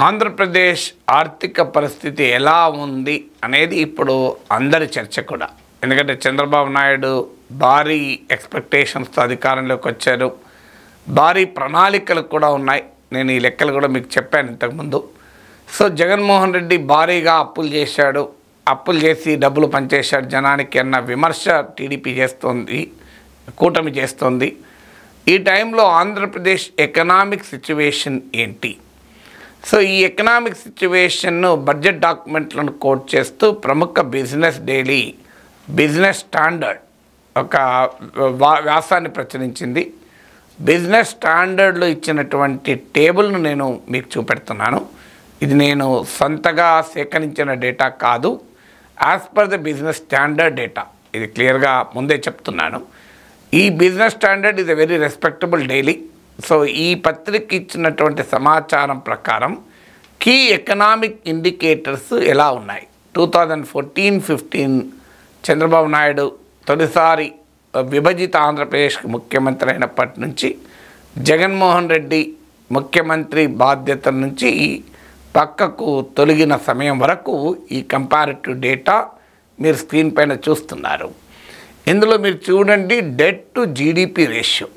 ఆంధ్రప్రదేశ్ ఆర్థిక పరిస్థితి ఎలా ఉంది అనేది ఇప్పుడు అందరి చర్చ కూడా. ఎందుకంటే చంద్రబాబు నాయుడు భారీ ఎక్స్పెక్టేషన్స్తో అధికారంలోకి వచ్చారు. భారీ ప్రణాళికలు కూడా ఉన్నాయి. నేను ఈ లెక్కలు కూడా మీకు చెప్పాను ఇంతకుముందు. సో జగన్మోహన్ రెడ్డి భారీగా అప్పులు చేశాడు, అప్పులు చేసి డబ్బులు పనిచేశాడు జనానికి అన్న విమర్శ టీడీపీ చేస్తోంది, కూటమి చేస్తోంది. ఈ టైంలో ఆంధ్రప్రదేశ్ ఎకనామిక్ సిచ్యువేషన్ ఏంటి? సో ఈ ఎకనామిక్ సిచ్యువేషన్ను బడ్జెట్ డాక్యుమెంట్లను కోట్ చేస్తూ ప్రముఖ బిజినెస్ డైలీ బిజినెస్ స్టాండర్డ్ ఒక వ్యాసాన్ని ప్రచురించింది. బిజినెస్ స్టాండర్డ్లో ఇచ్చినటువంటి టేబుల్ను నేను మీకు చూపెడుతున్నాను. ఇది నేను సొంతగా సేకరించిన డేటా కాదు, as per the business standard data. ఇది క్లియర్గా ముందే చెప్తున్నాను. ఈ బిజినెస్ స్టాండర్డ్ ఇది వెరీ రెస్పెక్టబుల్ డైలీ. సో ఈ పత్రిక ఇచ్చినటువంటి సమాచారం ప్రకారం కీ ఎకనామిక్ ఇండికేటర్స్ ఎలా ఉన్నాయి? 2014-15 చంద్రబాబు నాయుడు తొలిసారి విభజిత ఆంధ్రప్రదేశ్కి ముఖ్యమంత్రి అయినప్పటి నుంచి జగన్మోహన్ రెడ్డి ముఖ్యమంత్రి బాధ్యతల నుంచి పక్కకు తొలగిన సమయం వరకు ఈ కంపారిటివ్ డేటా మీరు స్క్రీన్ పైన చూస్తున్నారు. ఇందులో మీరు చూడండి, డెట్ టు జీడిపి రేషియో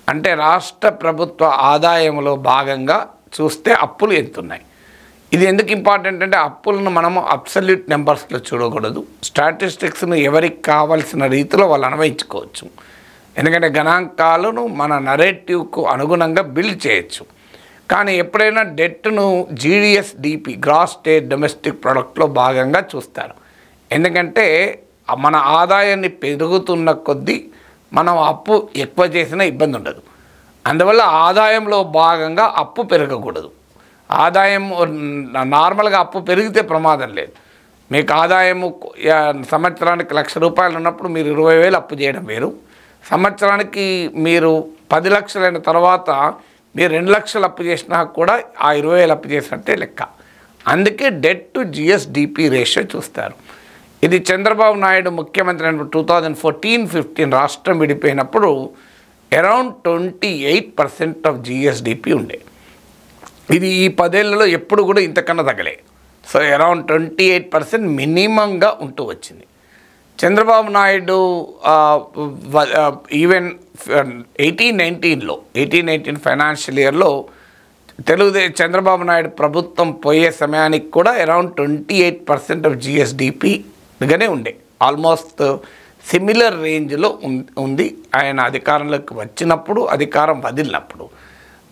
అంటే రాష్ట్ర ప్రభుత్వ ఆదాయంలో భాగంగా చూస్తే అప్పులు ఎంతున్నాయి. ఇది ఎందుకు ఇంపార్టెంట్ అంటే అప్పులను మనము అబ్సల్యూట్ నెంబర్స్లో చూడకూడదు. స్టాటిస్టిక్స్ను ఎవరికి కావాల్సిన రీతిలో వాళ్ళు అన్వయించుకోవచ్చు. ఎందుకంటే గణాంకాలను మన నరేటివ్కు అనుగుణంగా బిల్డ్ చేయొచ్చు. కానీ ఎప్పుడైనా డెట్ను జీడిఎస్డిపి గ్రాస్ స్టేట్ డొమెస్టిక్ ప్రొడక్ట్లో భాగంగా చూస్తారు. ఎందుకంటే మన ఆదాయాన్ని పెరుగుతున్న కొద్దీ మనం అప్పు ఎక్కువ చేసినా ఇబ్బంది ఉండదు. అందువల్ల ఆదాయంలో భాగంగా అప్పు పెరగకూడదు. ఆదాయం నార్మల్గా అప్పు పెరిగితే ప్రమాదం లేదు. మీకు ఆదాయము సంవత్సరానికి 1,00,000 రూపాయలు ఉన్నప్పుడు మీరు 20,000 అప్పు చేయడం వేరు. సంవత్సరానికి మీరు 10 లక్షలైన తర్వాత మీరు 2 లక్షలు అప్పు చేసినా కూడా ఆ 20,000 అప్పు చేసినట్టే లెక్క. అందుకే డెట్ టు జిఎస్డిపి రేషియో చూస్తారు. ఇది చంద్రబాబు నాయుడు ముఖ్యమంత్రి అయినప్పుడు 2014-15 రాష్ట్రం విడిపోయినప్పుడు అరౌండ్ 28% ఆఫ్ జిఎస్డిపి ఉండే. ఇది ఈ 10 ఏళ్లలో ఎప్పుడు కూడా ఇంతకన్నా తగ్గలే. సో అరౌండ్ 28% మినిమంగా ఉంటూ వచ్చింది. చంద్రబాబు నాయుడు ఈవెన్ 18-19 ఫైనాన్షియల్ ఇయర్లో చంద్రబాబు నాయుడు ప్రభుత్వం పోయే సమయానికి కూడా అరౌండ్ 28% ఆఫ్ జిఎస్డిపిగానే ఉండే. ఆల్మోస్ట్ సిమిలర్ రేంజ్లో ఉంది ఆయన అధికారంలోకి వచ్చినప్పుడు, అధికారం వదిలినప్పుడు.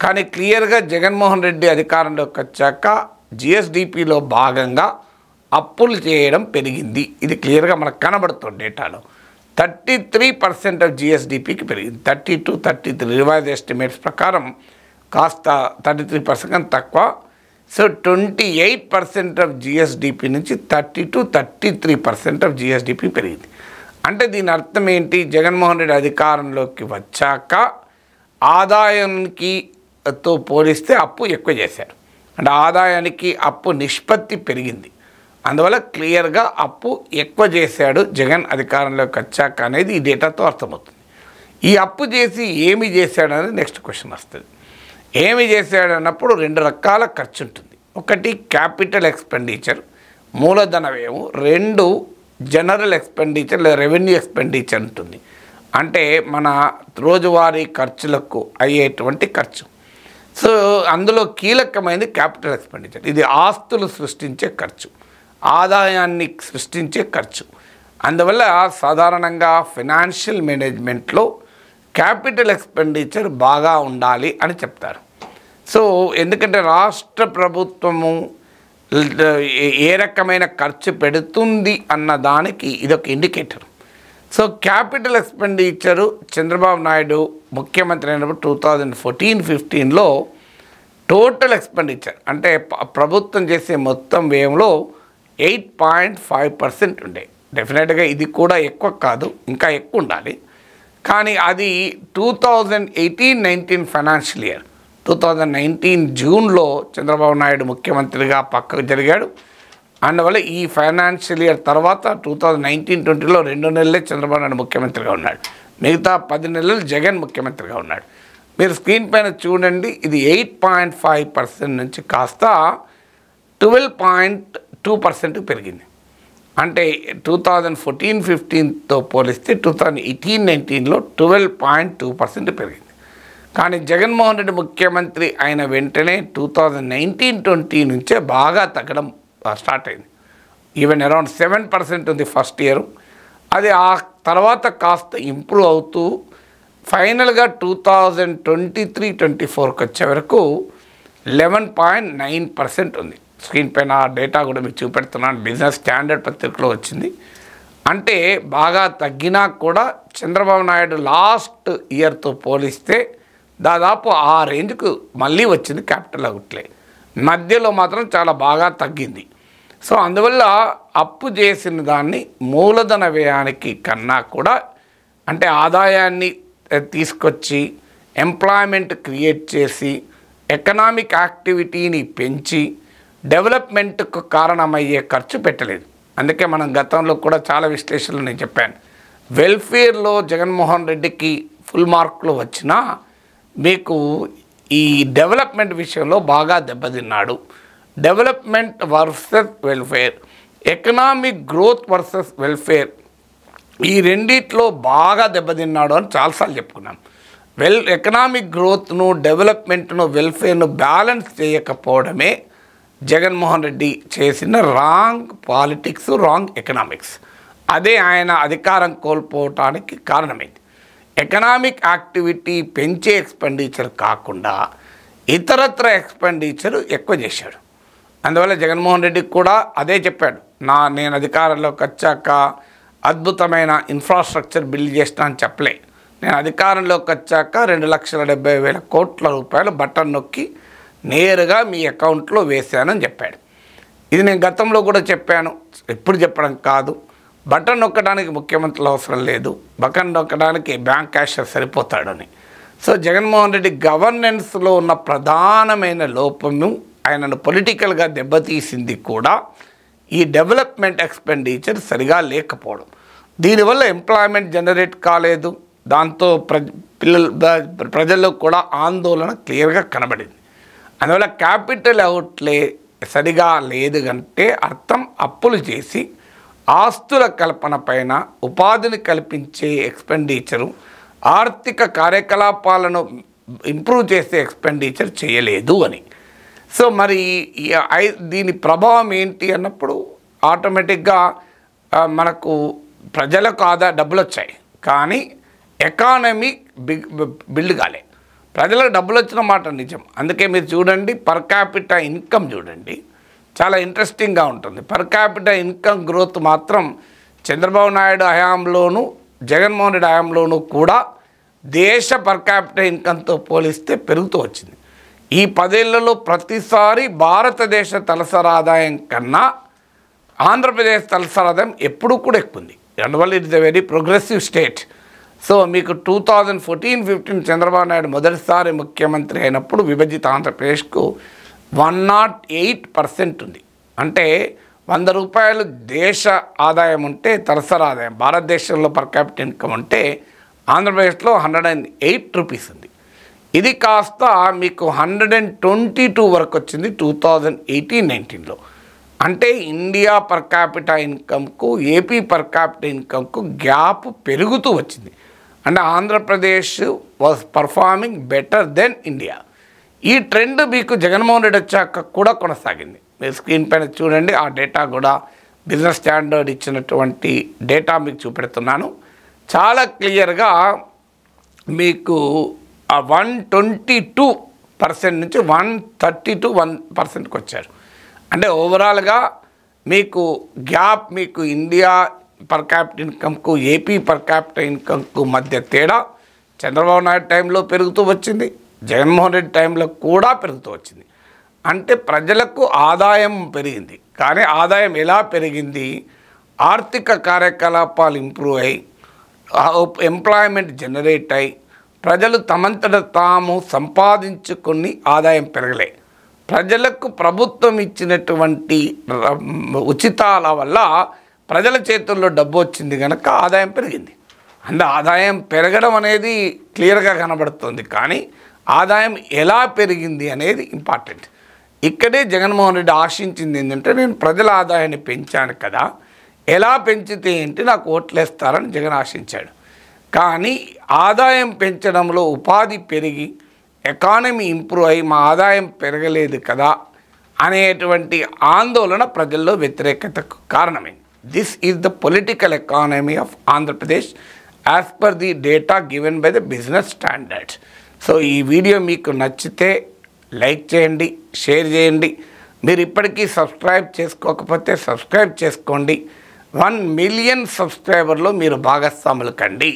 కానీ క్లియర్గా జగన్మోహన్ రెడ్డి అధికారంలోకి వచ్చాక జిఎస్డిపిలో భాగంగా అప్పులు చేయడం పెరిగింది. ఇది క్లియర్గా మనకు కనబడుతుంది డేటాలో. 33% ఆఫ్ జిఎస్డిపికి పెరిగింది. 32-33 రివైజ్ ఎస్టిమేట్స్ ప్రకారం కాస్త 33% తక్కువ. సో 28% ఆఫ్ జిఎస్డిపి నుంచి 30-33% ఆఫ్ జిఎస్డిపి పెరిగింది. అంటే దీని అర్థం ఏంటి? జగన్మోహన్ రెడ్డి అధికారంలోకి వచ్చాక ఆదాయానికి తో పోలిస్తే అప్పు ఎక్కువ చేశారు. అంటే ఆదాయానికి అప్పు నిష్పత్తి పెరిగింది. అందువల్ల క్లియర్గా అప్పు ఎక్కువ చేశాడు జగన్ అధికారంలోకి వచ్చాక అనేది ఈ డేటాతో అర్థమవుతుంది. ఈ అప్పు చేసి ఏమి చేశాడు అనేది నెక్స్ట్ క్వశ్చన్ వస్తుంది. ఏమి చేశాడు అన్నప్పుడు 2 రకాల ఖర్చు ఉంటుంది. ఒకటి క్యాపిటల్ ఎక్స్పెండిచర్, మూలధన వ్యయం. 2 జనరల్ ఎక్స్పెండిచర్ లేదా రెవెన్యూ ఎక్స్పెండిచర్ ఉంటుంది. అంటే మన రోజువారీ ఖర్చులకు అయ్యేటువంటి ఖర్చు. సో అందులో కీలకమైనది క్యాపిటల్ ఎక్స్పెండిచర్. ఇది ఆస్తులు సృష్టించే ఖర్చు, ఆదాయాన్ని సృష్టించే ఖర్చు. అందువల్ల సాధారణంగా ఫైనాన్షియల్ మేనేజ్మెంట్లో క్యాపిటల్ ఎక్స్పెండిచర్ బాగా ఉండాలి అని చెప్తారు. సో ఎందుకంటే రాష్ట్ర ప్రభుత్వము ఏ రకమైన ఖర్చు పెడుతుంది అన్న దానికి ఇదొక indicator. So capital expenditure Chandrababu Naidu ముఖ్యమంత్రి అయినప్పుడు 2014-15లో టోటల్ ఎక్స్పెండిచర్ అంటే ప్రభుత్వం చేసే మొత్తం వ్యయంలో 8.5% ఉండే. డెఫినెట్గా ఇది కూడా ఎక్కువ కాదు, ఇంకా ఎక్కువ ఉండాలి. కానీ అది 2018-19 ఫైనాన్షియల్ ఇయర్ 2019 జూన్లో చంద్రబాబు నాయుడు ముఖ్యమంత్రిగా పక్కకు జరిగాడు. అందువల్ల ఈ ఫైనాన్షియల్ ఇయర్ తర్వాత 2019-20లో 2 నెలలే చంద్రబాబు నాయుడు ముఖ్యమంత్రిగా ఉన్నాడు. మిగతా 10 నెలలు జగన్ ముఖ్యమంత్రిగా ఉన్నాడు. మీరు స్క్రీన్ పైన చూడండి, ఇది 8.5% నుంచి కాస్త 12.2% పెరిగింది. అంటే 2014-15తో పోలిస్తే 2018-19లో 12.2% పెరిగింది. కానీ జగన్మోహన్ రెడ్డి ముఖ్యమంత్రి అయిన వెంటనే 2019-20 నుంచే బాగా తగ్గడం స్టార్ట్ అయింది. ఈవెన్ అరౌండ్ 7% ఉంది ఫస్ట్ ఇయర్. అది ఆ తర్వాత కాస్త ఇంప్రూవ్ అవుతూ ఫైనల్గా 2023-24కి వచ్చే వరకు 11.9% ఉంది. స్క్రీన్ పైన ఆ డేటా కూడా మీకు చూపెడుతున్నాను. బిజినెస్ స్టాండర్డ్ పత్రికలో వచ్చింది. అంటే బాగా తగ్గినా కూడా చంద్రబాబు నాయుడు లాస్ట్ ఇయర్తో పోలిస్తే దాదాపు ఆ రేంజ్కు మళ్ళీ వచ్చింది క్యాపిటల్ అవుట్లే. మధ్యలో మాత్రం చాలా బాగా తగ్గింది. సో అందువల్ల అప్పు చేసిన దాన్ని మూలధన వ్యయానికి కన్నా కూడా, అంటే ఆదాయాన్ని తీసుకొచ్చి ఎంప్లాయ్మెంట్ క్రియేట్ చేసి ఎకనామిక్ యాక్టివిటీని పెంచి డెవలప్మెంట్కు కారణమయ్యే ఖర్చు పెట్టలేదు. అందుకే మనం గతంలో కూడా చాలా విశ్లేషణలు నేను చెప్పాను. వెల్ఫేర్లో జగన్మోహన్ రెడ్డికి ఫుల్ మార్కులు వచ్చినా మీకు ఈ డెవలప్మెంట్ విషయంలో బాగా దెబ్బతిన్నాడు. Development versus welfare, economic growth versus welfare, ఈ రెండిట్లో బాగా దెబ్బతిన్నాడు అని చాలాసార్లు చెప్పుకున్నాం. ఎకనామిక్ గ్రోత్ను, డెవలప్మెంట్ను, వెల్ఫేర్ను బ్యాలెన్స్ చేయకపోవడమే జగన్మోహన్ రెడ్డి చేసిన రాంగ్ పాలిటిక్స్, రాంగ్ ఎకనామిక్స్. అదే ఆయన అధికారం కోల్పోవటానికి కారణమైంది. ఎకనామిక్ యాక్టివిటీ పెంచే ఎక్స్పెండిచర్ కాకుండా ఇతరత్ర ఎక్స్పెండిచర్ ఎక్కువ చేశాడు. అందువల్ల జగన్మోహన్ రెడ్డికి కూడా అదే చెప్పాడు. నేను అధికారంలోకి వచ్చాక అద్భుతమైన ఇన్ఫ్రాస్ట్రక్చర్ బిల్డ్ చేసినా అని చెప్పలే. నేను అధికారంలోకి వచ్చాక 2,70,000 కోట్ల రూపాయలు బటన్ నొక్కి నేరుగా మీ అకౌంట్లో వేశానని చెప్పాడు. ఇది నేను గతంలో కూడా చెప్పాను, ఎప్పుడు చెప్పడం కాదు. బటన్ నొక్కడానికి ముఖ్యమంత్రులు అవసరం లేదు, బటన్ నొక్కడానికి బ్యాంక్ క్యాషియర్ సరిపోతాడని. సో జగన్మోహన్ రెడ్డి గవర్నెన్స్లో ఉన్న ప్రధానమైన లోపము ఆయనను పొలిటికల్గా దెబ్బతీసింది కూడా ఈ డెవలప్మెంట్ ఎక్స్పెండిచర్ సరిగా లేకపోవడం. దీనివల్ల ఎంప్లాయ్మెంట్ జనరేట్ కాలేదు. దాంతో ప్రజల్లో కూడా ఆందోళన క్లియర్గా కనబడింది. అందువల్ల క్యాపిటల్ అవుట్లే సరిగా లేదు అంటే అర్థం అప్పులు చేసి ఆస్తుల కల్పన పైన, ఉపాధిని కల్పించే ఎక్స్పెండిచరు, ఆర్థిక కార్యకలాపాలను ఇంప్రూవ్ చేసే ఎక్స్పెండిచర్ చేయలేదు అని. సో మరి దీని ప్రభావం ఏంటి అన్నప్పుడు ఆటోమేటిక్గా మనకు ప్రజలకు డబ్బులు వచ్చాయి, కానీ ఎకానమీ బిల్డ్ కాలే. ప్రజలకు డబ్బులు వచ్చిన మాట నిజం. అందుకే మీరు చూడండి, పర్ క్యాపిటల్ ఇన్కమ్ చూడండి, చాలా ఇంట్రెస్టింగ్గా ఉంటుంది. పర్ క్యాపిటల్ ఇన్కమ్ గ్రోత్ మాత్రం చంద్రబాబు నాయుడు హయాంలోనూ జగన్మోహన్ రెడ్డి హయాంలోనూ కూడా దేశ పర్ క్యాపిటల్ ఇన్కమ్తో పోలిస్తే పెరుగుతూ వచ్చింది. ఈ 10 ఏళ్లలో ప్రతిసారి భారతదేశ తలసరి ఆదాయం కన్నా ఆంధ్రప్రదేశ్ తలసరి ఆదాయం ఎప్పుడూ కూడా ఎక్కువ ఉంది. అందువల్ల it is a very progressive state. So మీకు 2014-15 చంద్రబాబు నాయుడు మొదటిసారి ముఖ్యమంత్రి అయినప్పుడు విభజిత ఆంధ్రప్రదేశ్కు 108% ఉంది. అంటే 100 రూపాయలు దేశ ఆదాయం ఉంటే తలసరి ఆదాయం భారతదేశంలో పర్ క్యాపిటల్ ఇన్కమ్ ఉంటే ఆంధ్రప్రదేశ్లో 108 రూపీస్ ఉంది. ఇది కాస్త మీకు 122 వరకు వచ్చింది 2018-19లో. అంటే ఇండియా పర్ క్యాపిటల్ ఇన్కమ్కు ఏపీ పర్ క్యాపిటల్ ఇన్కమ్కు గ్యాప్ పెరుగుతూ వచ్చింది. అంటే Andhra Pradesh was performing better than India. ఈ ట్రెండ్ మీకు జగన్మోహన్ రెడ్డి వచ్చాక కూడా కొనసాగింది. మీరు స్క్రీన్ పైన చూడండి, ఆ డేటా కూడా బిజినెస్ స్టాండర్డ్ ఇచ్చినటువంటి డేటా మీకు చూపెడుతున్నాను. చాలా క్లియర్గా మీకు 122% నుంచి 132% వచ్చారు. అంటే ఓవరాల్గా మీకు గ్యాప్, మీకు ఇండియా పర్ క్యాపిటల్ ఇన్కమ్కు ఏపీ పర్ క్యాపిటల్ ఇన్కమ్కు మధ్య తేడా చంద్రబాబు నాయుడు టైంలో పెరుగుతూ వచ్చింది, జగన్మోహన్ రెడ్డి టైంలో కూడా పెరుగుతూ వచ్చింది. అంటే ప్రజలకు ఆదాయం పెరిగింది, కానీ ఆదాయం ఎలా పెరిగింది? ఆర్థిక కార్యకలాపాలు ఇంప్రూవ్ అయ్యి, ఎంప్లాయ్మెంట్ జనరేట్ అయ్యి, ప్రజలు తమంతట తాము సంపాదించుకుని ఆదాయం పెరగలే. ప్రజలకు ప్రభుత్వం ఇచ్చినటువంటి ఉచితాల వల్ల ప్రజల చేతుల్లో డబ్బు వచ్చింది కనుక ఆదాయం పెరిగింది. ఆదాయం పెరగడం అనేది క్లియర్గా కనబడుతుంది, కానీ ఆదాయం ఎలా పెరిగింది అనేది ఇంపార్టెంట్. ఇక్కడే జగన్మోహన్ రెడ్డి ఆశించింది ఏంటంటే, నేను ప్రజల ఆదాయాన్ని పెంచాను కదా, ఎలా పెంచితే ఏంటి నాకు ఓట్లేస్తారని జగన్ ఆశించాడు. కానీ ఆదాయం పెంచడంలో ఉపాధి పెరిగి ఎకానమీ ఇంప్రూవ్ అయ్యి మా ఆదాయం పెరగలేదు కదా అనేటువంటి ఆందోళన ప్రజల్లో వ్యతిరేకతకు కారణమైంది. This is the political economy of Andhra Pradesh as per the data given by the business standards. So ఈ వీడియో మీకు నచ్చితే లైక్ చేయండి, షేర్ చేయండి. మీరు ఇప్పటికీ సబ్స్క్రైబ్ చేసుకోకపోతే సబ్స్క్రైబ్ చేసుకోండి. 1 మిలియన్ సబ్స్క్రైబర్లో మీరు భాగస్వాములు కండి.